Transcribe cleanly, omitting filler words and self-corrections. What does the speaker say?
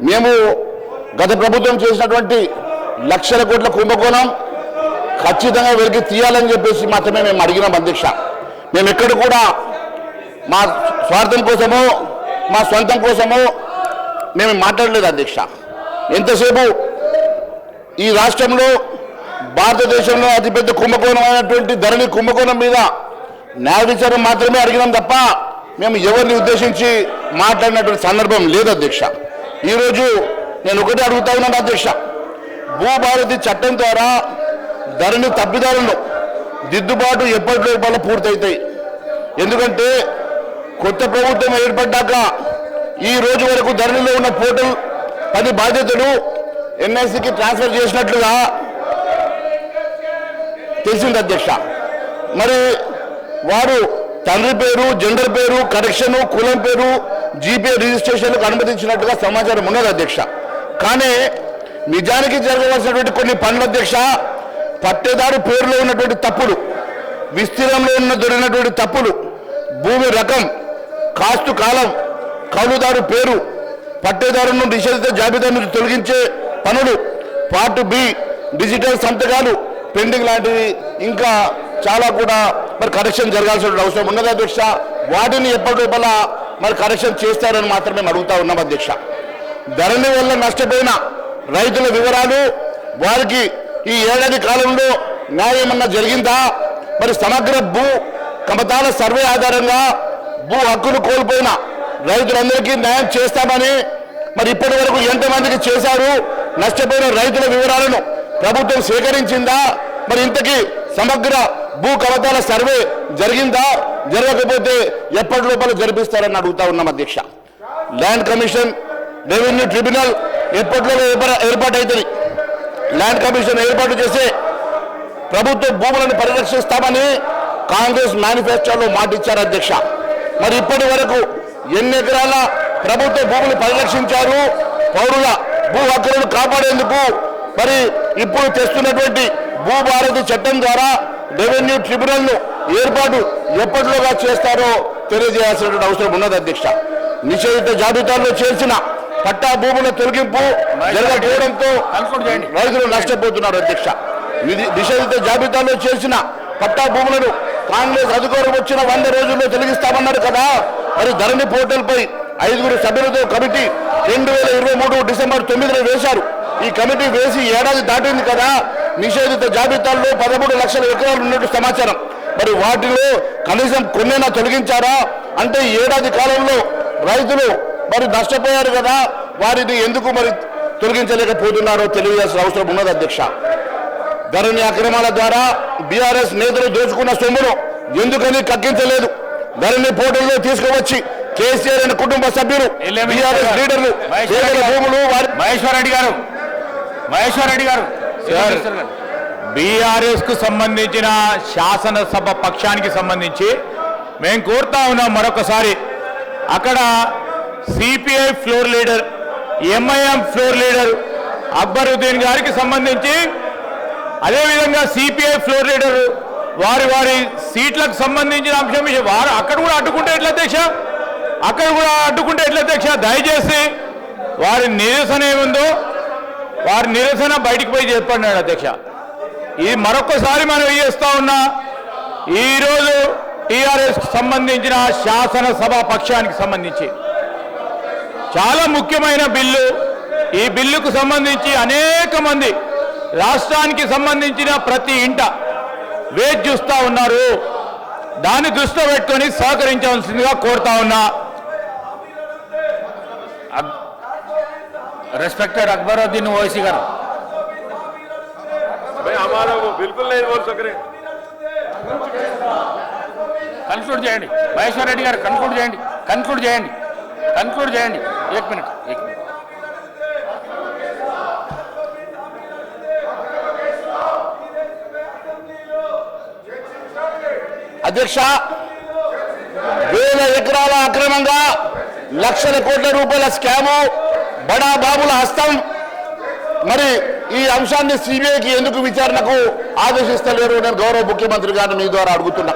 మేము గత ప్రభుత్వం చేసినటువంటి లక్షల కోట్ల కుంభకోణం ఖచ్చితంగా వెలికి తీయాలని చెప్పేసి మాత్రమే మేము అడిగినాం అధ్యక్ష. మేము ఎక్కడ కూడా మా స్వార్థం కోసమో మా సొంతం కోసమో మేము మాట్లాడలేదు అధ్యక్ష. ఎంతసేపు ఈ రాష్ట్రంలో భారతదేశంలో అతిపెద్ద కుంభకోణం అయినటువంటి ధరణి కుంభకోణం మీద న్యాయ విచారణ మాత్రమే అడిగినాం తప్ప మేము ఎవరిని ఉద్దేశించి మాట్లాడినటువంటి సందర్భం లేదు అధ్యక్ష. ఈరోజు నేను ఒకటి అడుగుతా ఉన్నాను అధ్యక్ష, భూభారతి చట్టం ద్వారా ధరణి తప్పిదారులను దిద్దుబాటు ఎప్పటిలోపల పూర్తవుతాయి. ఎందుకంటే కొత్త ప్రభుత్వం ఏర్పడ్డాక ఈ రోజు వరకు ధరణిలో ఉన్న పోర్టల్ పని బాధ్యతలు ఎన్ఐసికి ట్రాన్స్ఫర్ చేసినట్లుగా తెలిసింది అధ్యక్ష. మరి వారు తండ్రి పేరు, జెండర్ పేరు, కరెక్షన్, కులం పేరు, జీపే రిజిస్ట్రేషన్లకు అనుమతించినట్టుగా సమాచారం ఉన్నది అధ్యక్ష. కానీ నిజానికి జరగవలసినటువంటి కొన్ని పనులు అధ్యక్ష, పట్టేదారు పేరులో ఉన్నటువంటి తప్పులు, విస్తీర్ణంలో దొరికినటువంటి తప్పులు, భూమి రకం, కాస్తు కాలం, కౌలుదారు పేరు, పట్టేదారును నిషేధిత జాబితా నుంచి తొలగించే పనులు, పార్ట్ బి డిజిటల్ సంతకాలు పెండింగ్ లాంటివి ఇంకా చాలా కూడా మరి కరెక్షన్ జరగాల్సిన అవసరం ఉన్నది అధ్యక్ష. వాటిని ఎప్పటిలోపల మరి కరెక్షన్ చేస్తారని మాత్రమే మేము అడుగుతా ఉన్నాం అధ్యక్ష. ధరణి వల్ల నష్టపోయిన రైతుల వివరాలు, వారికి ఈ ఏడాది కాలంలో న్యాయమన్నా జరిగిందా, మరి సమగ్ర భూ కమతాల సర్వే ఆధారంగా భూ హక్కులు కోల్పోయిన రైతులందరికీ న్యాయం చేస్తామని మరి ఇప్పటి వరకు ఎంతమందికి చేశారు, నష్టపోయిన రైతుల వివరాలను ప్రభుత్వం సేకరించిందా, మరి ఇంతకీ సమగ్ర భూ కమతాల సర్వే జరిగిందా, జరగకపోతే ఎప్పటి లోపల జరిపిస్తారని అడుగుతా ఉన్నాం అధ్యక్ష. ల్యాండ్ కమిషన్, రెవెన్యూ ట్రిబ్యునల్ ఎప్పటిలో ఏర్పాటవుతుంది. ల్యాండ్ కమిషన్ ఏర్పాటు చేసే ప్రభుత్వ భూములను పరిరక్షిస్తామని కాంగ్రెస్ మేనిఫెస్టోలో మాట ఇచ్చారు అధ్యక్ష. మరి ఇప్పటి వరకు ఎన్ని ఎకరాల ప్రభుత్వ భూములు పరిరక్షించారు, పౌరుల భూ హక్కులను కాపాడేందుకు మరి ఇప్పుడు తెస్తున్నటువంటి భూభారతి చట్టం ద్వారా రెవెన్యూ ట్రిబ్యునల్ను ఏర్పాటు ఎప్పటిలోగా చేస్తారో తెలియజేయాల్సిన అవసరం ఉన్నది అధ్యక్ష. నిషేధిత జాబితాల్లో చేర్చిన పట్టా భూముల తొలగింపు జరగకపోవడంతో రైతులు నష్టపోతున్నారు అధ్యక్ష. నిషేధిత జాబితాలో చేర్చిన పట్టా భూములను కాంగ్రెస్ అధికారం వచ్చిన 100 రోజుల్లో తొలగిస్తామన్నారు కదా. మరి ధరణి పోర్టల్ పై 5 సభ్యులతో కమిటీ 2023 డిసెంబర్ 9న వేశారు. ఈ కమిటీ వేసి ఏడాది దాటింది కదా. నిషేధిత జాబితాల్లో 13 లక్షల ఎకరాలు ఉన్నట్టు సమాచారం. మరి వాటిలో కనీసం కొన్నైనా తొలగించారా? అంటే ఏడాది కాలంలో రైతులు మరి నష్టపోయారు కదా, వారిని ఎందుకు మరి తొలగించలేకపోతున్నారో తెలియజేయాల్సిన అవసరం ఉన్నది అధ్యక్ష. ధరణి అక్రమాల ద్వారా బీఆర్ఎస్ నేతలు దోచుకున్న సొమ్మును ఎందుకని కక్కించలేదు? ధరణి పోర్టల్లో తీసుకువచ్చి కేసీఆర్ అనే కుటుంబ సభ్యులు, బీఆర్ఎస్ లీడర్లు భూములు మహేశ్వర్ రెడ్డి గారు బీఆర్ఎస్ కు సంబంధించిన శాసనసభ పక్షానికి సంబంధించి మేము కోరుతా ఉన్నాం మరొకసారి, అక్కడ CPI floor leader, MIM floor leader Akbaruddin గారికి సంబంధించి, అదేవిధంగా సిపిఐ ఫ్లోర్ లీడర్ వారి సీట్లకు సంబంధించిన అంశం వారు అక్కడ కూడా అడ్డుకుంటే ఎట్లా అధ్యక్ష? దయచేసి వారి నిరసన ఏముందో వారి నిరసన బయటికి పోయి చెప్పండి అధ్యక్ష. ఇది మరొకసారి మనం చేస్తా ఉన్నా, ఈరోజు టీఆర్ఎస్ సంబంధించిన శాసనసభ పక్షానికి సంబంధించి చాలా ముఖ్యమైన బిల్లు. ఈ బిల్లుకు సంబంధించి అనేక మంది రాష్ట్రానికి సంబంధించిన ప్రతి ఇంట వేచి చూస్తూ ఉన్నారు. దాన్ని దృష్టిలో పెట్టుకొని సహకరించవలసిందిగా కోరుతా ఉన్నా. రెస్పెక్టెడ్ అక్బరుద్దీన్ ఓవైసీ గారు, కన్క్లూడ్ చేయండి. మహేశ్వర్ రెడ్డి గారు కన్క్లూడ్ చేయండి. एक मिनट అధ్యక్ష, వేల ఎకరాల అక్రమంగా లక్షల కోట్ల రూపాయల స్కాము, బడా బాబుల హస్తం. మరి ఈ అంశాన్ని సిబిఐకి ఎందుకు విచారణకు ఆదేశిస్తలేరు నేను గౌరవ ముఖ్యమంత్రి గారిని మీ ద్వారా అడుగుతున్నా.